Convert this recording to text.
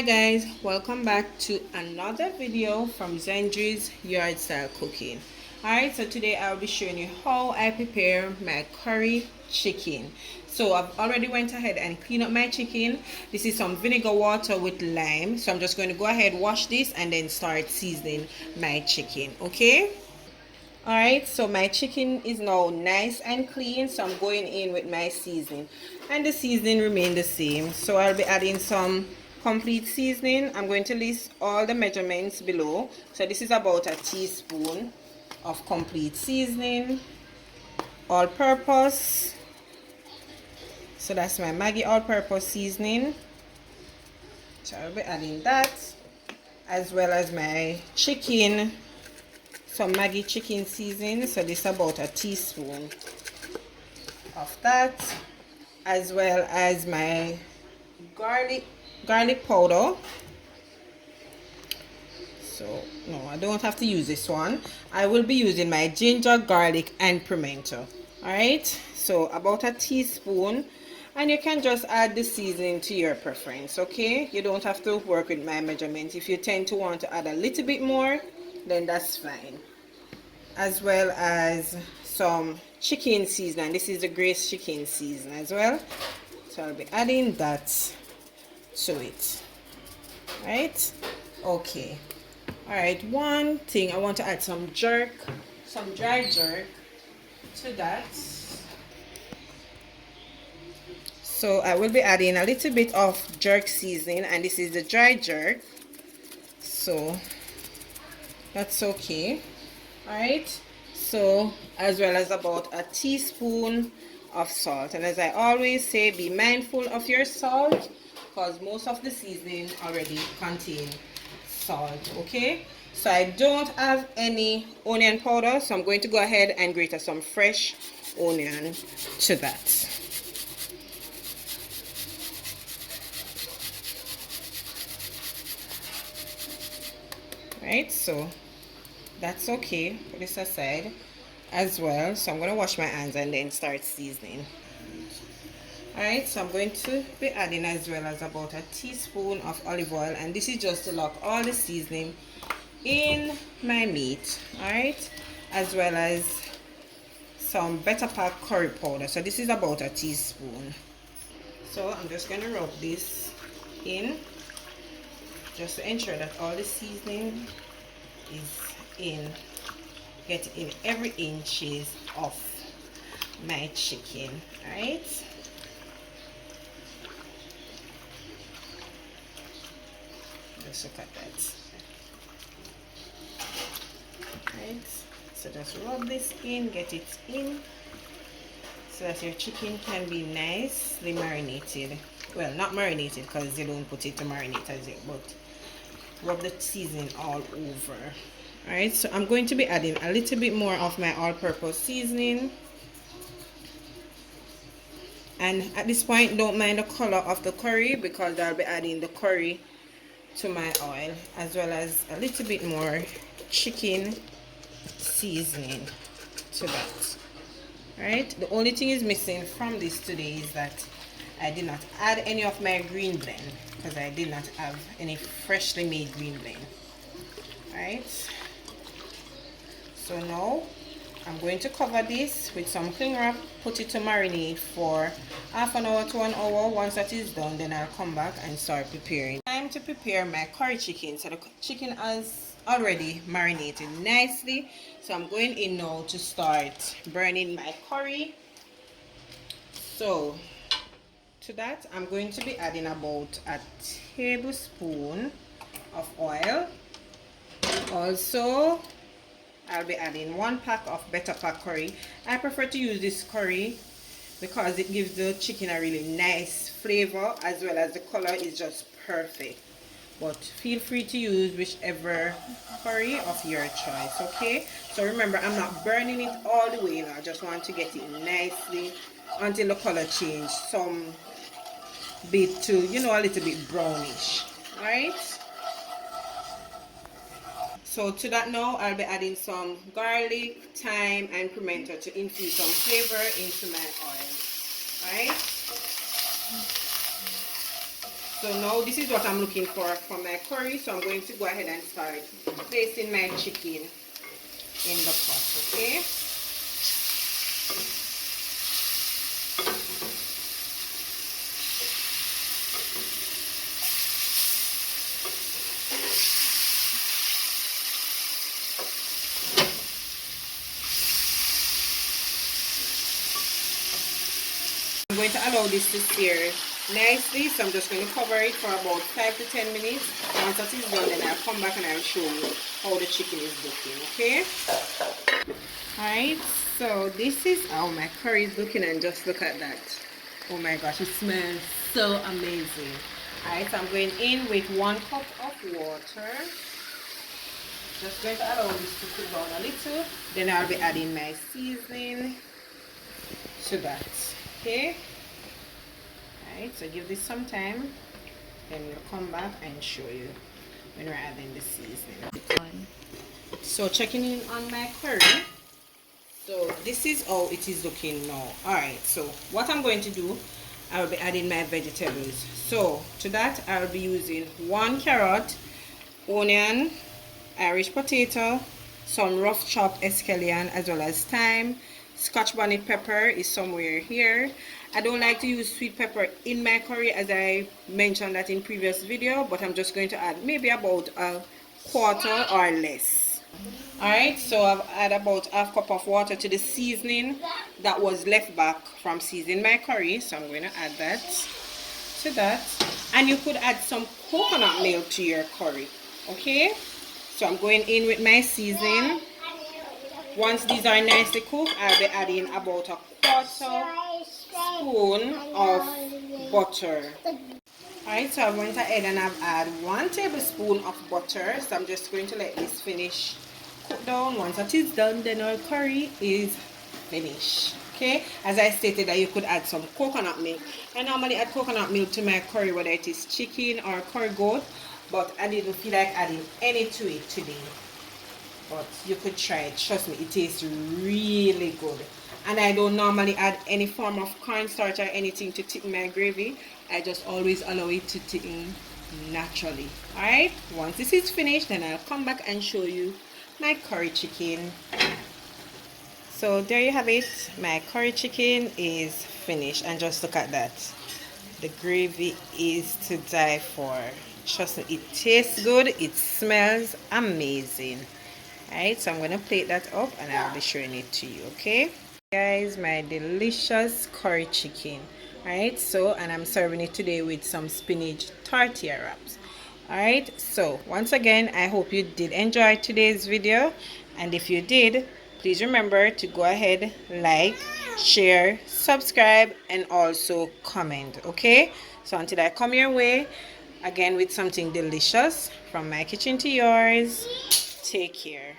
Hi guys, welcome back to another video from Zenji's Yard Style Cooking. Alright, so today I'll be showing you how I prepare my curry chicken. So I've already went ahead and cleaned up my chicken. This is some vinegar water with lime. So I'm just going to go ahead, wash this, and then start seasoning my chicken, okay? Alright, so my chicken is now nice and clean, so I'm going in with my seasoning, and the seasoning remain the same. So I'll be adding some complete seasoning. I'm going to list all the measurements below. So this is about a teaspoon of complete seasoning, all purpose. So that's my Maggi all purpose seasoning. So I'll be adding that, as well as my chicken, some Maggi chicken seasoning. So this is about a teaspoon of that, as well as my garlic powder. So no, I don't have to use this one. I will be using my ginger, garlic, and pimento. Alright, so about a teaspoon, and you can just add the seasoning to your preference, okay? You don't have to work with my measurements. If you tend to want to add a little bit more, then that's fine. As well as some chicken seasoning. This is the Grace chicken seasoning as well, so I'll be adding that to it. Right, okay. All right, one thing I want to add some dry jerk to that. So I will be adding a little bit of jerk seasoning, and this is the dry jerk, so that's okay. Alright, so as well as about a teaspoon of salt, and as I always say, be mindful of your salt because most of the seasoning already contain salt, okay? So I don't have any onion powder, so I'm going to go ahead and grate some fresh onion to that. Right, so that's okay. Put this aside as well. So I'm going to wash my hands and then start seasoning. Alright, so I'm going to be adding as well as about a teaspoon of olive oil, and this is just to lock all the seasoning in my meat. Alright, as well as some better pack curry powder. So this is about a teaspoon. So I'm just going to rub this in just to ensure that all the seasoning is get in every inches of my chicken. Right, just look at that. Right, so just rub this in, get it in, so that your chicken can be nicely marinated. Well, not marinated because you don't put it to marinate as it, but rub the seasoning all over. Alright, so I'm going to be adding a little bit more of my all-purpose seasoning, and at this point don't mind the color of the curry because I'll be adding the curry to my oil, as well as a little bit more chicken seasoning to that. Alright, the only thing is missing from this today is that I did not add any of my green blend because I did not have any freshly made green blend. Alright, so now I'm going to cover this with some cling wrap, put it to marinate for half an hour to an hour. Once that is done, then I'll come back and start preparing. Time to prepare my curry chicken. So the chicken has already marinated nicely, so I'm going in now to start burning my curry. So to that, I'm going to be adding about a tablespoon of oil. Also, I'll be adding 1 pack of better pack curry. I prefer to use this curry because it gives the chicken a really nice flavor, as well as the color is just perfect. But feel free to use whichever curry of your choice, okay? So remember, I'm not burning it all the way now. I just want to get it nicely until the color change some bit to, you know, a little bit brownish. Alright, so to that now I'll be adding some garlic, thyme, and pimento to infuse some flavor into my oil. Alright, So now this is what I'm looking for my curry. So I'm going to go ahead and start placing my chicken in the pot, okay? I'm going to allow this to sear nicely, so I'm just going to cover it for about 5 to 10 minutes. Once that is done, then I'll come back and I'll show you how the chicken is looking, okay? Alright, so this is how my curry is looking, and just look at that. Oh my gosh, it smells so amazing. Alright, so I'm going in with 1 cup of water. Just going to allow this to cool down a little. Then I'll be adding my seasoning to that. Okay, alright, so give this some time, then we'll come back and show you when we're adding the seasoning. So checking in on my curry. So this is how it is looking now. Alright, so what I'm going to do, I will be adding my vegetables. So to that I will be using 1 carrot, onion, Irish potato, some rough chopped escallion, as well as thyme. Scotch bonnet pepper is somewhere here. I don't like to use sweet pepper in my curry, as I mentioned that in previous video, but I'm just going to add maybe about a quarter or less. Alright, so I've added about ½ cup of water to the seasoning that was left back from seasoning my curry, so I'm going to add that to that. And you could add some coconut milk to your curry, okay? So I'm going in with my seasoning. Once these are nicely cooked, I'll be adding about a quarter spoon of butter. Alright, so I went ahead and I've added 1 tablespoon of butter. So I'm just going to let this finish cook down. Once that is done, then our curry is finished. Okay, as I stated that you could add some coconut milk. I normally add coconut milk to my curry, whether it is chicken or curry goat, but I didn't feel like adding any to it today. But you could try it. Trust me, it tastes really good. And I don't normally add any form of cornstarch or anything to thicken my gravy. I just always allow it to thicken naturally. Alright, once this is finished, then I'll come back and show you my curry chicken. So there you have it. My curry chicken is finished, and just look at that. The gravy is to die for. Trust me, it tastes good. It smells amazing. Alright, so I'm going to plate that up and I'll be showing it to you, okay? Guys, my delicious curry chicken. Alright, so, and I'm serving it today with some spinach tortilla wraps. Alright, so once again, I hope you did enjoy today's video. And if you did, please remember to go ahead, like, share, subscribe, and also comment, okay? So until I come your way again with something delicious from my kitchen to yours, take care.